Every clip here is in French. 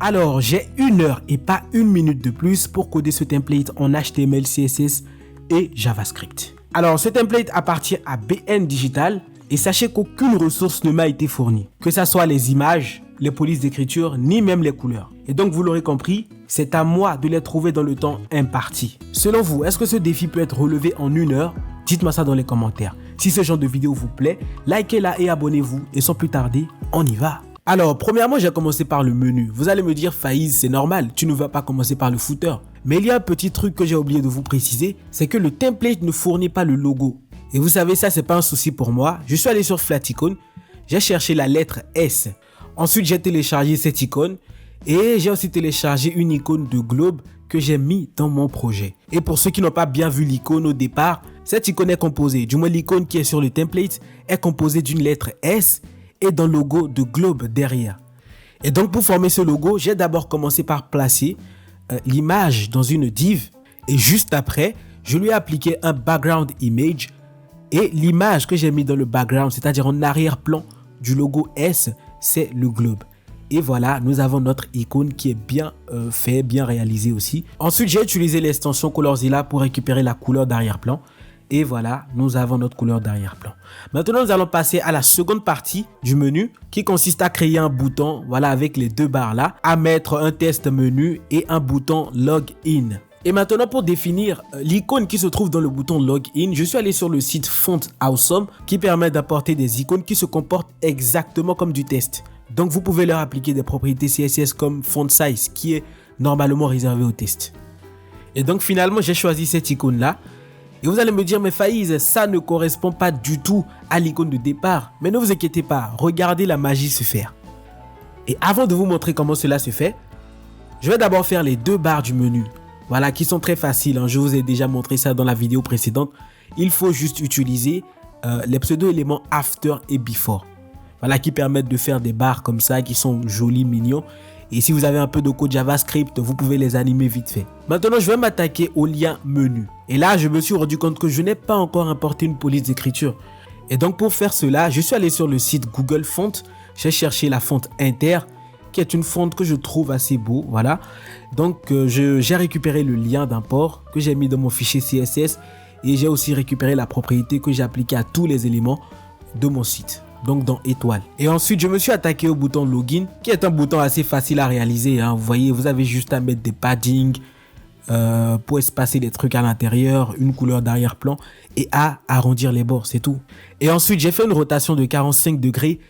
Alors, j'ai 1 heure et pas 1 minute de plus pour coder ce template en HTML, CSS et JavaScript. Alors, ce template appartient à BN Digital et sachez qu'aucune ressource ne m'a été fournie, que ce soit les images, les polices d'écriture, ni même les couleurs. Et donc, vous l'aurez compris, c'est à moi de les trouver dans le temps imparti. Selon vous, est-ce que ce défi peut être relevé en 1 heure? Dites-moi ça dans les commentaires. Si ce genre de vidéo vous plaît, likez-la et abonnez-vous. Et sans plus tarder, on y va. Alors, premièrement, j'ai commencé par le menu. Vous allez me dire, Faiz, c'est normal, tu ne vas pas commencer par le footer. Mais il y a un petit truc que j'ai oublié de vous préciser, c'est que le template ne fournit pas le logo. Et vous savez, ça, c'est pas un souci pour moi. Je suis allé sur Flaticon, j'ai cherché la lettre S. Ensuite, j'ai téléchargé cette icône et j'ai aussi téléchargé une icône de globe que j'ai mis dans mon projet. Et pour ceux qui n'ont pas bien vu l'icône au départ, cette icône est composée, du moins l'icône qui est sur le template, est composée d'une lettre S et d'un logo de globe derrière. Et donc pour former ce logo, j'ai d'abord commencé par placer l'image dans une div et juste après, je lui ai appliqué un background image et l'image que j'ai mis dans le background, c'est-à-dire en arrière-plan du logo S, c'est le globe. Et voilà, nous avons notre icône qui est bien fait, bien réalisée aussi. Ensuite, j'ai utilisé l'extension Colorzilla pour récupérer la couleur d'arrière-plan. Et voilà, nous avons notre couleur d'arrière-plan. Maintenant, nous allons passer à la seconde partie du menu qui consiste à créer un bouton, voilà, avec les 2 barres là, à mettre un test menu et un bouton login. Et maintenant, pour définir l'icône qui se trouve dans le bouton login, je suis allé sur le site Font Awesome qui permet d'apporter des icônes qui se comportent exactement comme du test. Donc, vous pouvez leur appliquer des propriétés CSS comme font size qui est normalement réservé au test. Et donc, finalement, j'ai choisi cette icône là. Et vous allez me dire, mais Faiz, ça ne correspond pas du tout à l'icône de départ. Mais ne vous inquiétez pas, regardez la magie se faire. Et avant de vous montrer comment cela se fait, je vais d'abord faire les 2 barres du menu. Voilà, qui sont très faciles, hein. Je vous ai déjà montré ça dans la vidéo précédente. Il faut juste utiliser les pseudo-éléments after et before. Voilà, qui permettent de faire des barres comme ça, qui sont jolis, mignons. Et si vous avez un peu de code JavaScript, vous pouvez les animer vite fait. Maintenant, je vais m'attaquer au lien menu. Et là, je me suis rendu compte que je n'ai pas encore importé une police d'écriture. Et donc, pour faire cela, je suis allé sur le site Google Font. J'ai cherché la fonte Inter, qui est une fonte que je trouve assez beau. Voilà. Donc, j'ai récupéré le lien d'import que j'ai mis dans mon fichier CSS. Et j'ai aussi récupéré la propriété que j'ai appliquée à tous les éléments de mon site. Donc dans étoile. Et ensuite, je me suis attaqué au bouton login, qui est un bouton assez facile à réaliser, hein. Vous voyez, vous avez juste à mettre des paddings pour espacer les trucs à l'intérieur, une couleur d'arrière-plan et à arrondir les bords, c'est tout. Et ensuite, j'ai fait une rotation de 45 degrés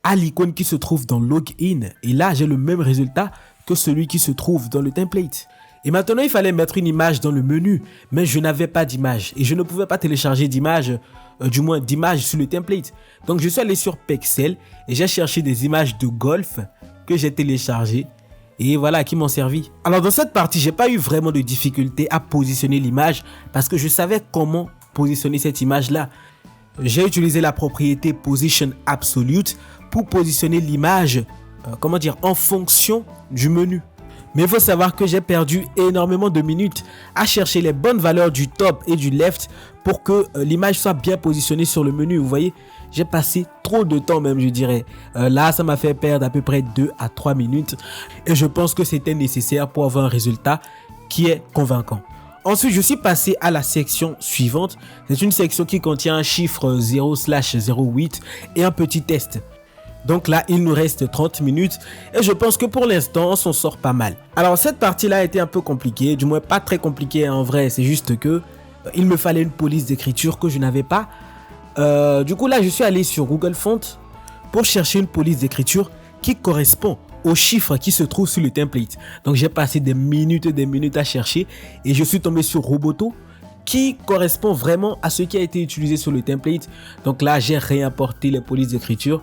à l'icône qui se trouve dans login. Et là, j'ai le même résultat que celui qui se trouve dans le template. Et maintenant, il fallait mettre une image dans le menu, mais je n'avais pas d'image et je ne pouvais pas télécharger d'image, du moins d'image sur le template. Donc, je suis allé sur Pexel et j'ai cherché des images de golf que j'ai téléchargées et voilà, qui m'ont servi. Alors, dans cette partie, j'ai pas eu vraiment de difficulté à positionner l'image parce que je savais comment positionner cette image-là. J'ai utilisé la propriété Position Absolute pour positionner l'image, en fonction du menu. Mais il faut savoir que j'ai perdu énormément de minutes à chercher les bonnes valeurs du top et du left pour que l'image soit bien positionnée sur le menu. Vous voyez, j'ai passé trop de temps même, je dirais. Là, ça m'a fait perdre à peu près 2 à 3 minutes. Et je pense que c'était nécessaire pour avoir un résultat qui est convaincant. Ensuite, je suis passé à la section suivante. C'est une section qui contient un chiffre 0/08 et un petit test. Donc là, il nous reste 30 minutes et je pense que pour l'instant, on s'en sort pas mal. Alors, cette partie-là a été un peu compliquée, du moins pas très compliquée en vrai. C'est juste que il me fallait une police d'écriture que je n'avais pas. Du coup, là, je suis allé sur Google Font pour chercher une police d'écriture qui correspond aux chiffres qui se trouvent sur le template. Donc, j'ai passé des minutes et des minutes à chercher et je suis tombé sur Roboto qui correspond vraiment à ce qui a été utilisé sur le template. Donc là, j'ai réimporté les polices d'écriture.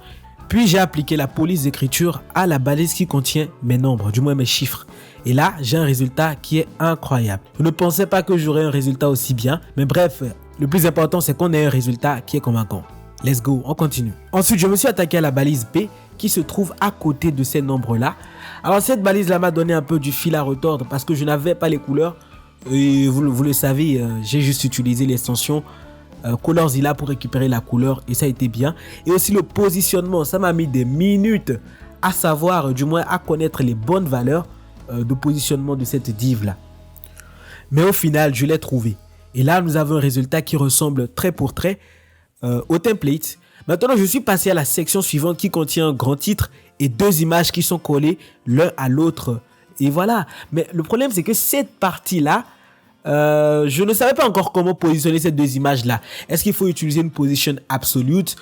Puis j'ai appliqué la police d'écriture à la balise qui contient mes nombres, du moins mes chiffres. Et là, j'ai un résultat qui est incroyable. Je ne pensais pas que j'aurais un résultat aussi bien. Mais bref, le plus important, c'est qu'on ait un résultat qui est convaincant. Let's go, on continue. Ensuite, je me suis attaqué à la balise B qui se trouve à côté de ces nombres-là. Alors, cette balise-là m'a donné un peu du fil à retordre parce que je n'avais pas les couleurs. Et vous le savez, j'ai juste utilisé l'extension Colorzilla pour récupérer la couleur et ça a été bien. Et aussi le positionnement, ça m'a mis des minutes à savoir, du moins à connaître les bonnes valeurs de positionnement de cette div là. Mais au final, je l'ai trouvé. Et là, nous avons un résultat qui ressemble trait pour trait au template. Maintenant, je suis passé à la section suivante qui contient un grand titre et deux images qui sont collées l'un à l'autre. Et voilà. Mais le problème, c'est que cette partie-là, je ne savais pas encore comment positionner ces deux images-là. Est-ce qu'il faut utiliser une position absolute?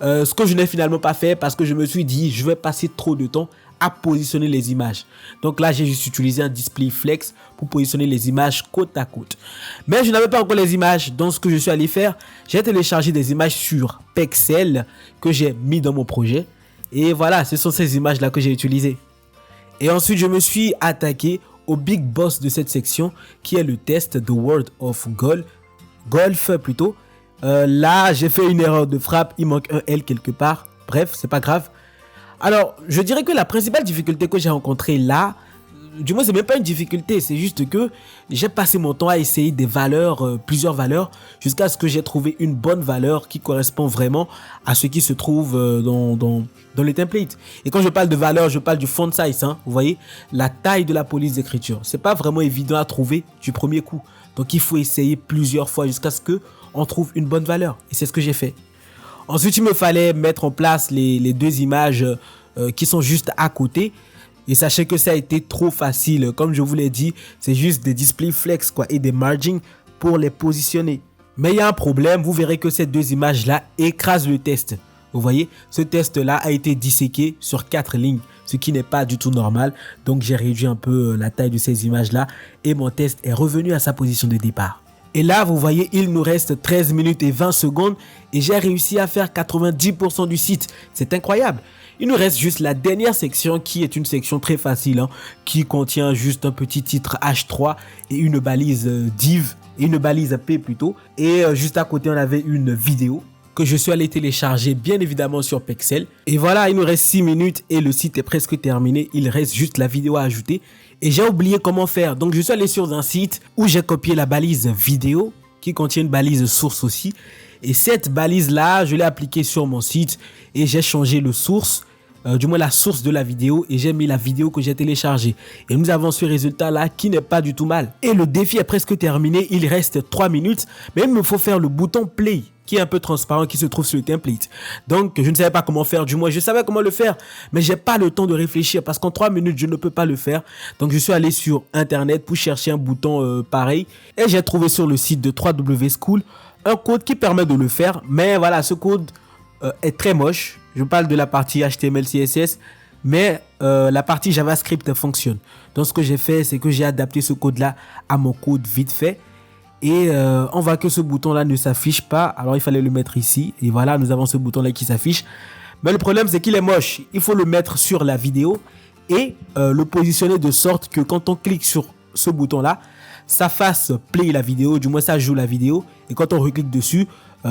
Ce que je n'ai finalement pas fait parce que je me suis dit, je vais passer trop de temps à positionner les images. Donc là, j'ai juste utilisé un display flex pour positionner les images côte à côte. Mais je n'avais pas encore les images. Donc ce que je suis allé faire, j'ai téléchargé des images sur Pexel que j'ai mis dans mon projet. Et voilà, ce sont ces images-là que j'ai utilisées. Et ensuite, je me suis attaqué au big boss de cette section qui est le test de World of Golf plutôt. Là, j'ai fait une erreur de frappe. Il manque un L quelque part. Bref, c'est pas grave. Alors, je dirais que la principale difficulté que j'ai rencontrée là, du moins, c'est même pas une difficulté, c'est juste que j'ai passé mon temps à essayer des valeurs, plusieurs valeurs, jusqu'à ce que j'ai trouvé une bonne valeur qui correspond vraiment à ce qui se trouve dans le template. Et quand je parle de valeur, je parle du font size, hein, vous voyez, la taille de la police d'écriture. C'est pas vraiment évident à trouver du premier coup. Donc, il faut essayer plusieurs fois jusqu'à ce que on trouve une bonne valeur. Et c'est ce que j'ai fait. Ensuite, il me fallait mettre en place les deux images qui sont juste à côté. Et sachez que ça a été trop facile. Comme je vous l'ai dit, c'est juste des display flex quoi, et des margins pour les positionner. Mais il y a un problème. Vous verrez que ces deux images-là écrasent le test. Vous voyez, ce test-là a été disséqué sur 4 lignes, ce qui n'est pas du tout normal. Donc, j'ai réduit un peu la taille de ces images-là et mon test est revenu à sa position de départ. Et là, vous voyez, il nous reste 13 minutes et 20 secondes et j'ai réussi à faire 90% du site. C'est incroyable. Il nous reste juste la dernière section qui est une section très facile, hein, qui contient juste un petit titre H3 et une balise div, et une balise P plutôt. Et juste à côté, on avait une vidéo que je suis allé télécharger bien évidemment sur Pexel. Et voilà, il nous reste 6 minutes et le site est presque terminé. Il reste juste la vidéo à ajouter. Et j'ai oublié comment faire. Donc je suis allé sur un site où j'ai copié la balise vidéo qui contient une balise source aussi. Et cette balise-là, je l'ai appliquée sur mon site et j'ai changé le source, du moins la source de la vidéo, et j'ai mis la vidéo que j'ai téléchargée. Et nous avons ce résultat-là qui n'est pas du tout mal. Et le défi est presque terminé, il reste 3 minutes, mais il me faut faire le bouton play qui est un peu transparent, qui se trouve sur le template. Donc, je ne savais pas comment faire, du moins, je savais comment le faire, mais j'ai pas le temps de réfléchir parce qu'en 3 minutes, je ne peux pas le faire. Donc, je suis allé sur Internet pour chercher un bouton pareil et j'ai trouvé sur le site de 3W School un code qui permet de le faire, mais voilà, ce code est très moche. Je parle de la partie HTML, CSS, mais la partie JavaScript fonctionne. Donc, ce que j'ai fait, c'est que j'ai adapté ce code-là à mon code vite fait. Et on voit que ce bouton-là ne s'affiche pas. Alors, il fallait le mettre ici. Et voilà, nous avons ce bouton-là qui s'affiche. Mais le problème, c'est qu'il est moche. Il faut le mettre sur la vidéo et le positionner de sorte que quand on clique sur ce bouton-là, ça fasse play la vidéo. Du moins, ça joue la vidéo. Et quand on reclique dessus,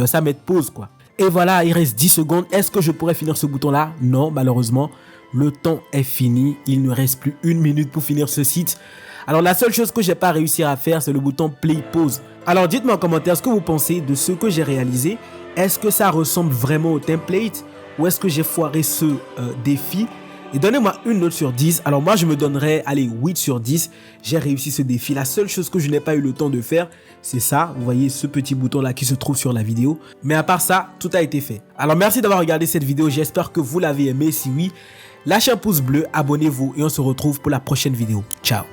ça met pause, quoi. Et voilà, il reste 10 secondes. Est-ce que je pourrais finir ce bouton-là? Non, malheureusement. Le temps est fini. Il ne reste plus 1 minute pour finir ce site. Alors, la seule chose que j'ai pas réussi à faire, c'est le bouton play pause. Alors, dites-moi en commentaire ce que vous pensez de ce que j'ai réalisé. Est-ce que ça ressemble vraiment au template ou est-ce que j'ai foiré ce défi? Et donnez-moi une note sur 10. Alors moi, je me donnerais, allez, 8 sur 10. J'ai réussi ce défi. La seule chose que je n'ai pas eu le temps de faire, c'est ça. Vous voyez ce petit bouton-là qui se trouve sur la vidéo. Mais à part ça, tout a été fait. Alors merci d'avoir regardé cette vidéo. J'espère que vous l'avez aimé. Si oui, lâchez un pouce bleu, abonnez-vous et on se retrouve pour la prochaine vidéo. Ciao.